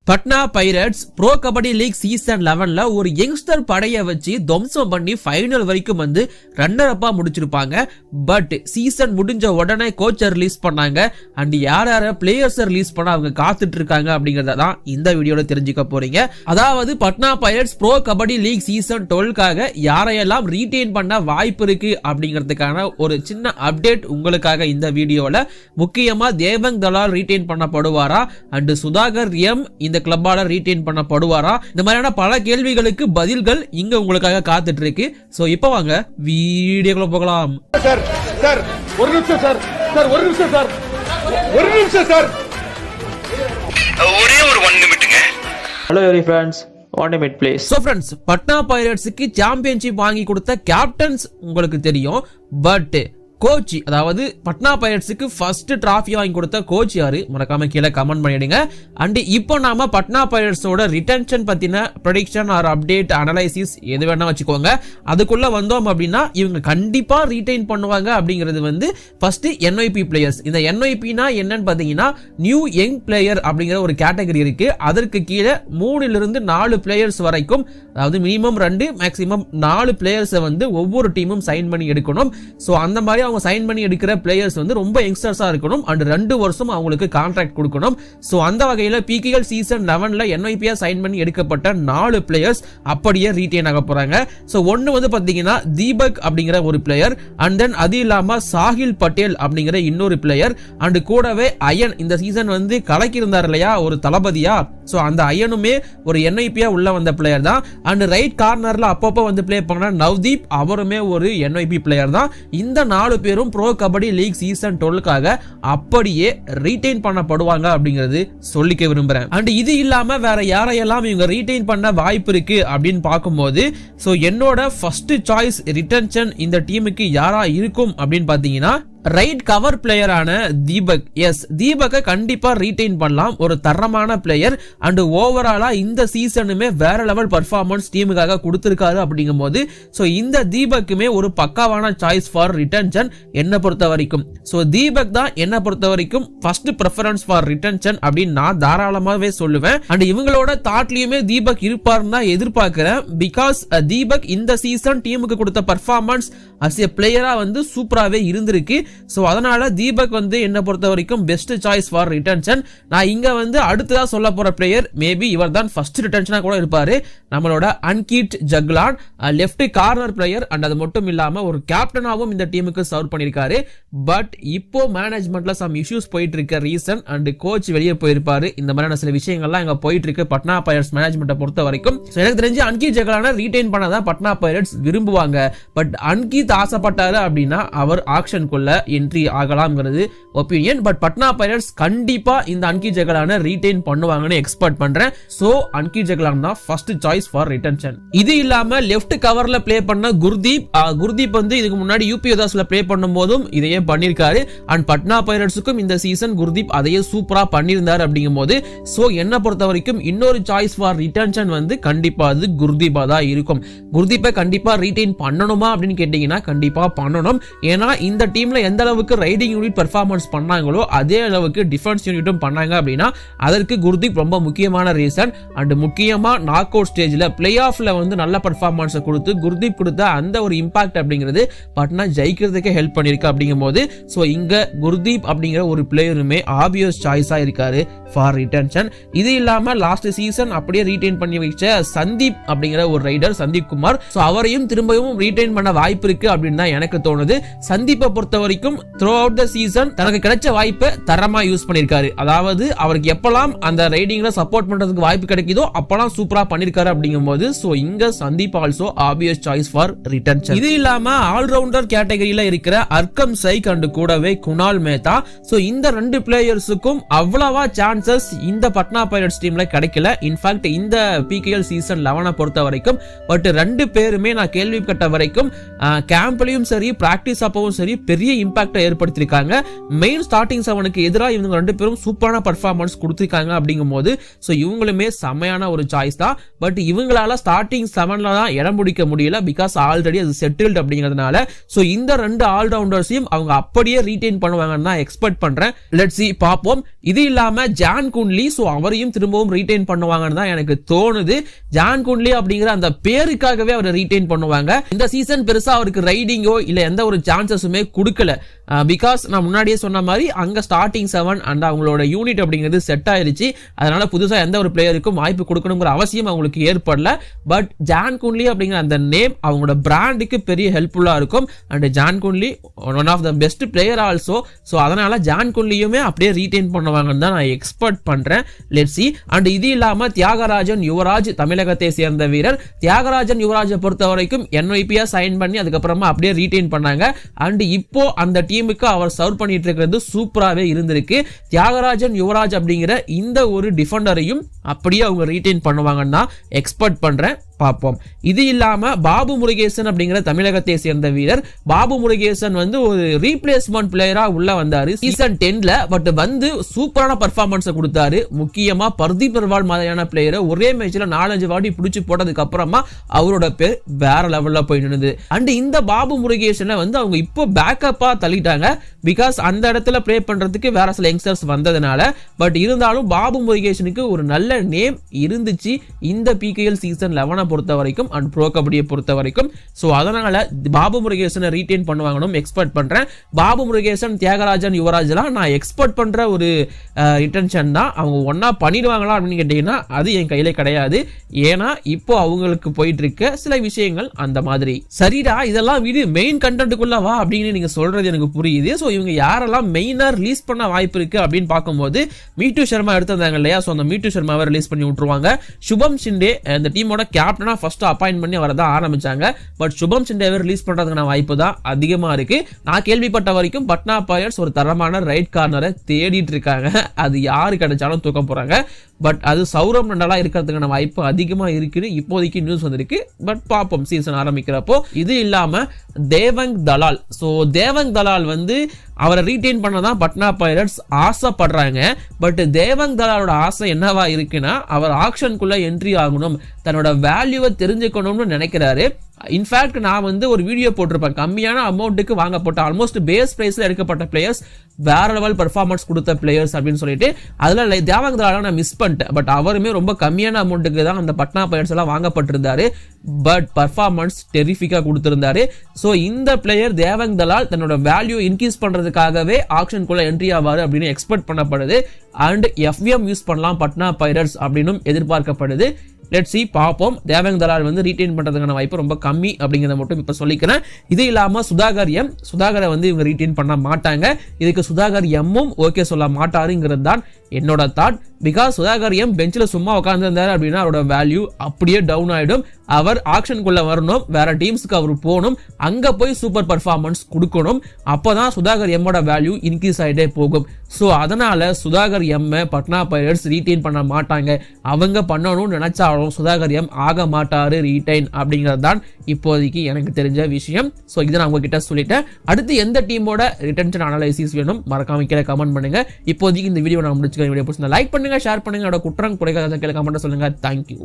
Patna Pirates Pro Kabaddi League season 11ல ஒரு youngster படையை வச்சு துவம்சம் பண்ணி ஃபைனல் வரைக்கும் வந்து ரன்னர் அப்பா முடிச்சிருப்பாங்க. பட் சீசன் முடிஞ்ச உடனே கோச்சை ரிலீஸ் பண்ணாங்க. அண்ட் யார் யார பிளேயர்ஸை ரிலீஸ் பண்ண அவங்க காத்துட்டு இருக்காங்க அப்படிங்கறத தான் இந்த வீடியோல தெரிஞ்சுக்க போறீங்க. அதாவது Patna Pirates Pro Kabaddi League season 12க்காக யாரையெல்லாம் ரீடைன் பண்ண வாய்ப்பு இருக்கு அப்படிங்கிறதுக்கான ஒரு சின்ன அப்டேட் உங்களுக்காக இந்த வீடியோல. முக்கியமா தேவங் தலால் ரீடைன் பண்ணப்படுவாரா அண்ட் சுதாகர் எம் இந்த கிளப்பால ரீடைன் பண்ணப்படுவாரா, இந்த மாதிரியான பல கேள்விகளுக்கு பதில்கள் இங்க உங்களுக்காக காத்துட்டு இருக்கு. சோ இப்போ வாங்க வீடியோக்குள்ள போகலாம். சார் சார் ஒரு நிமிஷம் சார் சார் ஒரு நிமிஷம் சார் ஒரு நிமிஷம் சார் ஒரே ஒரு 1 நிமிட்டுங்க. Hello every friends, 1 minute please. So friends, Patna பைரட்ஸ்க்கு சாம்பியன்ஷிப் வாங்கி கொடுத்த கேப்டன்ஸ் உங்களுக்கு தெரியும். பட் கோச், அதாவது பட்னா பைரட்ஸுக்கு ஃபர்ஸ்ட் டிராஃபி வாங்கி கொடுத்த கோச் யாரு, மறக்காம கீழே கமெண்ட் பண்ணிடுங்க. அண்ட் இப்போ நாம பட்னா பைரட்ஸோட ரிட்டென்ஷன் பத்தின ப்ரெடிக்ஷன் ஆர் அப்டேட் அனலைசிஸ் எது வேணா வச்சுக்கோங்க. அதுக்குள்ள வந்தோம் அப்படின்னா இவங்க கண்டிப்பா ரீடைன் பண்ணுவாங்க அப்படிங்கிறது வந்து ஃபர்ஸ்ட் NYP பிளேயர்ஸ். இந்த NYPனா என்னன்னு பாத்தீங்கன்னா நியூ யங் பிளேயர் அப்படிங்கிற ஒரு கேட்டகரி இருக்கு. அதற்கு கீழே 3 இருந்து 4 பிளேயர்ஸ் வரைக்கும், அதாவது மினிமம் 2 மேக்ஸிமம் 4 பிளேயர்ஸை வந்து ஒவ்வொரு டீமும் சைன் பண்ணி எடுக்கணும். ஸோ அந்த மாதிரி அவங்க சைன் பண்ணி எடுக்கிற பிளேயர்ஸ் வந்து ரொம்ப யங்ஸ்டர்ஸா இருக்கணும் அண்ட் 2 வருஷம் அவங்களுக்கு கான்ட்ராக்ட் கொடுக்கணும். சோ அந்த வகையில PKL சீசன் 11ல NYP சைன் பண்ணி எடுக்கப்பட்ட 4 பிளேயர்ஸ் அப்படியே ரீடைன் ஆக போறாங்க. சோ ஒன்னு வந்து பாத்தீங்கன்னா தீபக் அப்படிங்கிற ஒரு பிளேயர், அண்ட் தென் அது இல்லாம சாஹில் பட்டேல் அப்படிங்கிற இன்னொரு பிளேயர், அண்ட் கூடவே அயன் இந்த சீசன் வந்து கலக்கி இருந்தார் இல்லையா ஒரு தளபதியா, சோ அந்த அயனுமே ஒரு NYP உள்ள வந்த பிளேயர் தான். அண்ட் ரைட் கார்னர்ல அப்பப்போ வந்து பிளே பண்ண நவ்தீப் அவருமே ஒரு NYP பிளேயர் தான். இந்த 4 பேரும் ப்ரோ கபடி லீக் சீசன் 12க்காக அப்படியே ரீடைன் பண்ணப்படுவாங்க அப்படிங்கிறது சொல்லிக்க விரும்புறேன். அண்ட் இது இல்லாம வேற யாரையெல்லாம் இவங்க ரீடைன் பண்ண வாய்ப்பு இருக்கு அப்படின்னு பார்க்கும்போது, சோ என்னோட ஃபர்ஸ்ட் சாய்ஸ் ரிட்டென்ஷன் இந்த டீமுக்கு யாரா இருக்கும் அப்படின்னு பாத்தீங்கன்னா ரைட் கவர் பிளேயரான தீபக். எஸ், தீபக்கை கண்டிப்பா ரீடைன் பண்ணலாம். ஒரு தரமான பிளேயர் அண்ட் ஓவராலா இந்த சீசனுமே வேற லெவல் பர்ஃபார்மன்ஸ் டீமுக்காக கொடுத்திருக்காரு அப்படிங்கும்போது, சோ இந்த தீபக்குமே ஒரு பக்காவான சாய்ஸ் ஃபார் ரிட்டென்ஷன் என்ன பொறுத்த வரைக்கும். சோ தீபக் தான் என்ன பொறுத்த வரைக்கும் ஃபர்ஸ்ட் பிரெஃபரன்ஸ் ஃபார் ரிட்டென்ஷன் அப்படின்னு நான் தாராளமாவே சொல்லுவேன். அண்ட் இவங்களோட தாட்லயுமே தீபக் இருப்பாருன்னு தான் எதிர்பார்க்கிறேன். பிகாஸ் தீபக் இந்த சீசன் டீமுக்கு கொடுத்த பர்ஃபார்மன்ஸ் அஸ் எ பிளேயரா வந்து சூப்பராவே இருந்திருக்கு. சோ அதனால தீபக் வந்து என்ன பொறுத்த வரைக்கும் பெஸ்ட் சாய்ஸ் ஃபார் ரிட்டென்ஷன். நான் இங்க வந்து அடுத்ததா சொல்ல போற பிளேயர் மேபி இவர் தான் ஃபர்ஸ்ட் ரிட்டென்ஷனா கூட இருப்பாரு, நம்மளோட Ankit Jaglan, left corner player. And அது மட்டும் இல்லாம ஒரு கேப்டனாவும் இந்த டீமுக்கு சர்வ் பண்ணிருக்காரு. பட் இப்போ மேனேஜ்மெண்ட்ல சம் இஷ்யூஸ் போயிட்டு இருக்க ரீசன் அண்ட் கோச் வெளியே போயிருப்பாரு. இந்த மாதிரியான சில விஷயங்கள்லாம் இங்க போயிட்டு இருக்கு பட்னா பைரட்ஸ் மேனேஜ்மெண்ட்டை பொறுத்த வரைக்கும். எனக்கு தெரிஞ்சு அன்கீட் ஜக்லான ரீடைன் பண்ணதான் பட்னா பைரட்ஸ் விரும்புவாங்க. பட் அன்கீத் ஆசைப்பட்டாரு அப்படின்னா அவர் ஆக்ஷனுக்குள்ள என்ட்ரி ஆகலாம்ங்கிறது ஒப்பீனியன். பட் பட்னா பைரட்ஸ் கண்டிப்பா இந்த அன்கீத் ஜக்லான ரீடைன் பண்ணுவாங்கன்னு எக்ஸ்பெக்ட் பண்றேன். சோ அன்கீத் ஜக்லான் தான் ஃபர்ஸ்ட் சாய்ஸ் ஃபார் ரிட்டென்ஷன். இது இல்லாம லெஃப்ட் கவர்ல ப்ளே பண்ண குர்தீப் வந்து இதுக்கு முன்னாடி யூபி யோதாஸ்ல ப்ளே பண்ணும்போதும் இதையே பண்ணிருக்காரு. அண்ட் பட்னா பைரட்ஸுக்கும் இந்த சீசன் குர்தீப் அதையே சூப்பரா பண்ணியிருந்தாரு அப்படிங்கும்போது, சோ என்ன பொறுத்த வரைக்கும் இன்னொரு சாய்ஸ் ஃபார் ரிட்டென்ஷன் வந்து கண்டிப்பா அது குர்தீப்பா தான் இருக்கும். குர்தீப்பை கண்டிப்பா ரீடைன் பண்ணணுமா அப்படின்னு கேட்டீங்கன்னா கண்டிப்பா பண்ணணும். ஏன்னா இந்த டீம்ல எந்த அளவுக்கு ரைடிங் யூனிட் பெர்ஃபார்மன்ஸ் பண்ணாங்களோ அதே அளவுக்கு டிஃபென்ஸ் யூனிட்டும் பண்ணாங்க அப்படின்னா அதற்கு குர்தீப் ரொம்ப முக்கியமான ரீசன். அண்ட் முக்கியமா நாக் அவுட் ஸ்டேஜ்ல பிளே ஆஃப்ல வந்து நல்ல பெர்ஃபார்மன்ஸ் கொடுத்து குர்தீப் கொடுத்த அந்த ஒரு இம்பாக்ட் அப்படிங்கிறது பட்னா ஜெயிக்கிறதுக்கு ஹெல்ப் பண்ணிருக்கு அப்படிங்கும்போது, சோ இங்க குர்தீப் அப்படிங்கிற ஒரு பிளேயருமே ஆபியஸ் சாய்ஸா இருக்காரு ஃபார் ரிட்டென்ஷன். இது இல்லாம லாஸ்ட் சீசன் அப்படியே ரீடைன் பண்ணி வச்ச சந்தீப் அப்படிங்கிற ஒரு ரைடர், சந்தீப் குமார், சோ அவரையும் திரும்பவும் ரீடைன் பண்ண வாய்ப்பு இருக்கு அப்படின்னு தான் எனக்கு தோணுது. சந்தீப்பை பொறுத்த வரைக்கும் த்ரூ அவுட் த சீசன் தனக்கு கிடைச்ச வாய்ப்பை தரமா யூஸ் பண்ணிருக்காரு. அதாவது அவருக்கு எப்பலாம் அந்த ரைடிங்ல சப்போர்ட் பண்றதுக்கு வாய்ப்பு கிடைக்குதோ அப்பலாம் சூப்பரா பண்ணிருக்காரு அப்படிங்கும்போது, சோ இங்க Sandeep also obvious choice for retention. இது இல்லாம ஆல்ரவுண்டர் கேட்டகரியில இருக்கிற அர்க்கம் சைக் அண்ட் கூடவே குணால் மேத்தா, சோ இந்த 2 பிளேயர்ஸுக்கும் அவ்வளவா சான்சஸ் இந்த பட்னா பைரட்ஸ் டீம்ல கிடைக்கல. இன்ஃபேக்ட் இந்த PKL சீசன் 11 பொறுத்த வரைக்கும். பட் 2 பேருமே நான் கேள்விப்பட்ட வரைக்கும் கேம்ப்லயும் சரி பிராக்டிஸ் அப்பவும் சரி பெரிய இம்பாக்டை ஏற்படுத்தியிருக்காங்க. மெயின் ஸ்டார்டிங் 7க்கு எதிராக இவங்க 2 பேரும் சூப்பரான பர்ஃபார்மன்ஸ் கொடுத்திருக்காங்க. அப்படிங்கும்போது ஸோ இவங்களுமே செம்மையான ஒரு சாய்ஸ் தான். பட் இவங்களால ஸ்டார்டிங் 7ல தான் இடம் பிடிக்க முடியல, பிகாஸ் ஆல்ரெடி அது செட்டில்டு அப்படிங்கிறதுனால. ஸோ இந்த 2 ஆல்ரவுண்டர்ஸையும் அவங்க அப்படியே ரீடைன் பண்ணுவாங்கன்னு தான் எக்ஸ்பெக்ட் பண்றேன். லெட்ஸ் see பார்ப்போம். இது இல்லாம ஜான் குன்லி, ஸோ அவரையும் திரும்பவும் ரீடைன் பண்ணுவாங்கன்னு தான் எனக்கு தோணுது. ஜான் குன்லி அப்படிங்கிற அந்த பேருக்காகவே அவரை ரீடைன் பண்ணுவாங்க. இந்த சீசன் பெருசா அவருக்கு ரைடிங்கோ இல்ல எந்த ஒரு சான்சஸுமே கொடுக்கல, பிகாஸ் நான் முன்னாடியே சொன்ன மாதிரி அங்க ஸ்டார்டிங் 7 அண்ட் அவங்களோட யூனிட் அப்படிங்கிறது செட் ஆயிருச்சு. அதனால புதுசா எந்த ஒரு பிளேயருக்கும் வாய்ப்பு கொடுக்கணுங்கிற அவசியம் அவங்களுக்கு ஏற்படல. பட் ஜான் குன்லி அப்படிங்கிற அந்த நேம் அவங்களோட பிராண்டுக்கு பெரிய ஹெல்ப்ஃபுல்லா இருக்கும். And Jang Kun Lee one of the best player also. So அதனால ஜான் குன்லியுமே அப்படியே ரீடைன் பண்ணுவாங்கன்னு தான் நான் எக்ஸ்பெக்ட் பண்றேன். Let's see. அண்ட் இது இல்லாம தியாகராஜன் யுவராஜ், தமிழகத்தை சேர்ந்த வீரர். தியாகராஜன் யுவராஜை பொறுத்த வரைக்கும் NYP சைன் பண்ணி அதுக்கப்புறமா அப்படியே ரீடைன் பண்ணாங்க. அண்ட் இப்போ அந்த டீமுக்கு அவர் சர்வ் பண்ணிட்டு இருக்கிறது சூப்பராகவே இருந்திருக்கு. தியாகராஜன் யுவராஜ் அப்படிங்கிற இந்த ஒரு டிஃபெண்டரையும் அப்படியே அவங்க ரீடைன் பண்ணுவாங்கன்னு தான் எக்ஸ்பெக்ட் பண்றேன். பார்ப்போம். இது இல்லாம பாபு முருகேசன் அப்படிங்கிற தமிழகத்தை சேர்ந்த வீரர். பாபு முருகேசன் வந்து ஒரு ரீப்ளேஸ்மெண்ட் பிளேயரா உள்ள வந்தாரு சீசன் 10ல. பட் வந்து சூப்பரான பர்ஃபார்மன்ஸ் கொடுத்தாரு. முக்கியமா பர்தீப் நர்வால் மாதிரியான பிளேயரை ஒரே மேட்ச்ல 4-5 வாட்டி பிடிச்சு போட்டதுக்கு அப்புறமா அவரோட பேர் வேற லெவல்ல போய் நின்னுது. அண்ட் இந்த பாபு முருகேசனை வந்து அவங்க இப்போ பேக்கப்பா தள்ளிட்டாங்க, பிகாஸ் அந்த இடத்துல பிளே பண்றதுக்கு வேற சில யங்ஸ்டர்ஸ் வந்ததுனால. பட் இருந்தாலும் பாபு முருகேசனுக்கு ஒரு நல்ல நேம் இருந்துச்சு இந்த PKL சீசன் 11 பொறுத்த வரைக்கும் அண்ட் ப்ரோ கபடியை பொறுத்த வரைக்கும். சோ அதனால பாபு முருகேசனை ரீடைன் பண்ணுவாங்கன்னு எக்ஸ்பெக்ட் பண்றேன். பாபு முருகேசன், தியாகராஜன் யுவராஜ்லாம் நான் எக்ஸ்பெக்ட் பண்ற ஒரு இன்டென்ஷன் தான். அவங்க ஒன்னா பண்ணிடுவாங்களா அப்படின்னு கேட்டீங்கன்னா அது என் கையில கிடையாது. ஏன்னா இப்போ அவங்களுக்கு போயிட்டு இருக்க சில விஷயங்கள் அந்த மாதிரி. சரிடா, இதெல்லாம் வீடியோ மெயின் கண்டென்ட்டுக்குள்ள வா அப்படின்னு நீங்க சொல்றது எனக்கு புரியுது. சோ இவங்க யாரெல்லாம் மெயினா ரிலீஸ் பண்ண வாய்ப்பு இருக்கு அப்படின்னு பார்க்கும்போது மீட்டு சர்மா எடுத்திருந்தாங்க இல்லையா, சோ அந்த மீட்டு சர்மாவை ரிலீஸ் பண்ணி விட்டுருவாங்க. சுபம் ஷிண்டே அந்த டீமோட கேப்டனா ஃபர்ஸ்ட் அப்பாயின்ட் பண்ணி வரதான் ஆரம்பிச்சாங்க. பட் சுபம் ஷிண்டேவை ரிலீஸ் பண்றதுக்கான வாய்ப்பு தான் அதிகமா இருக்கு. நான் கேள்விப்பட்ட வரைக்கும் பட்னா பைரட்ஸ் ஒரு தரமான ரைட் கார்னரை தேடிட்டு இருக்காங்க. அது யாரு கிடைச்சாலும் தூக்க போறாங்க. பட் அது சௌரவ் நண்டாலா இருக்கிறதுக்கான வாய்ப்பு அதிகமா இருக்குன்னு இப்போதைக்கு நியூஸ் வந்திருக்கு. பட் பாப்போம் சீசன் ஆரம்பிக்கிறப்போ. இது இல்லாம தேவங் தலால், சோ தேவங் தலால் வந்து அவரை ரீடைன் பண்ணதான் பட்னா பைரட்ஸ் ஆசைப்படுறாங்க. பட் தேவங் தலாலோட ஆசை என்னவா இருக்குன்னா அவர் ஆக்ஷனுக்குள்ள என்ட்ரி ஆகணும், தன்னோட வேல்யூவை தெரிஞ்சுக்கணும்னு நினைக்கிறாரு. இன்ஃபேக்ட் நான் வந்து ஒரு வீடியோ போட்டிருப்பேன், கம்மியான அமௌண்ட்டுக்கு வாங்கப்பட்ட ஆல்மோஸ்ட் பேஸ் பிரைஸ்ல எடுக்கப்பட்ட பிளேயர்ஸ், வேற லெவல் பெர்ஃபார்மன்ஸ் கொடுத்த பிளேயர்ஸ் அப்படின்னு சொல்லிட்டு. அதுல தேவங் தலால நான் மிஸ் பண்ணிட்டேன். பட் அவருமே ரொம்ப கம்மியான அமௌண்ட்டுக்கு தான் அந்த பட்னா பைரட்ஸ் எல்லாம் வாங்கப்பட்டிருந்தாரு. பட் பர்ஃபார்மன்ஸ் டெரிஃபிக்கா கொடுத்திருந்தாரு. சோ இந்த பிளேயர் தேவங் தலால் தன்னோட வேல்யூ இன்க்ரீஸ் பண்றதுக்காகவே ஆக்ஷனுக்குள்ள என்ட்ரி ஆவாரு அப்படின்னு எக்ஸ்பெக்ட் பண்ணப்படுது. அண்ட் FVM யூஸ் பண்ணலாம் பட்னா பைரட்ஸ் அப்படின்னு எதிர்பார்க்கப்படுது. லெட்ஸ் see, பாப்போம். தேவங் தலால் வந்து ரீடைன் பண்றதுக்கான வாய்ப்பு ரொம்ப கம்மி அப்படிங்கறத மட்டும் இப்ப சொல்லிக்கிறேன். இது இல்லாம சுதாகரை வந்து இவங்க ரீடைன் பண்ண மாட்டாங்க. இதுக்கு சுதாகர் எம்மும் ஓகே சொல்ல மாட்டாருங்கிறது தான் என்னோட தாட். பிகாஸ் சுதாகர் எம் பெஞ்சில் சும்மா உட்கார்ந்துருந்தாரு அப்படின்னா அவரோட வேல்யூ அப்படியே டவுன் ஆயிடும். அவர் ஆக்ஷனுக்குள்ள வரணும், வேற டீம்ஸ்க்கு அவர் போகணும், அங்க போய் சூப்பர் பர்ஃபார்மன்ஸ் கொடுக்கணும். அப்பதான் சுதாகர் எம்மோட வேல்யூ இன்க்ரீஸ் ஆகிட்டே போகும். ஸோ அதனால Sudhakar M Patna pirates retain பண்ண மாட்டாங்க. அவங்க பண்ணணும்னு நினைச்சாலும் சுதாகர் எம் ஆக மாட்டாரு ரீடைன் அப்படிங்கிறது தான் இப்போதைக்கு எனக்கு தெரிஞ்ச விஷயம். ஸோ இதை நான் உங்ககிட்ட சொல்லிட்டேன். அடுத்து எந்த டீமோட ரிட்டன்ஷன் அனலைசிஸ் வேணும் மறக்காம கீழே கமெண்ட் பண்ணுங்க. இப்போதைக்கு இந்த வீடியோ நான் முடிச்சுக்கிறேன். வீடியோ பிடிச்சிருந்தா லைக் பண்ணுங்க, ஷேர் பண்ணுங்க. குற்றம் குறைக்காத கீழே கமெண்ட் சொல்லுங்க. தேங்க்யூ.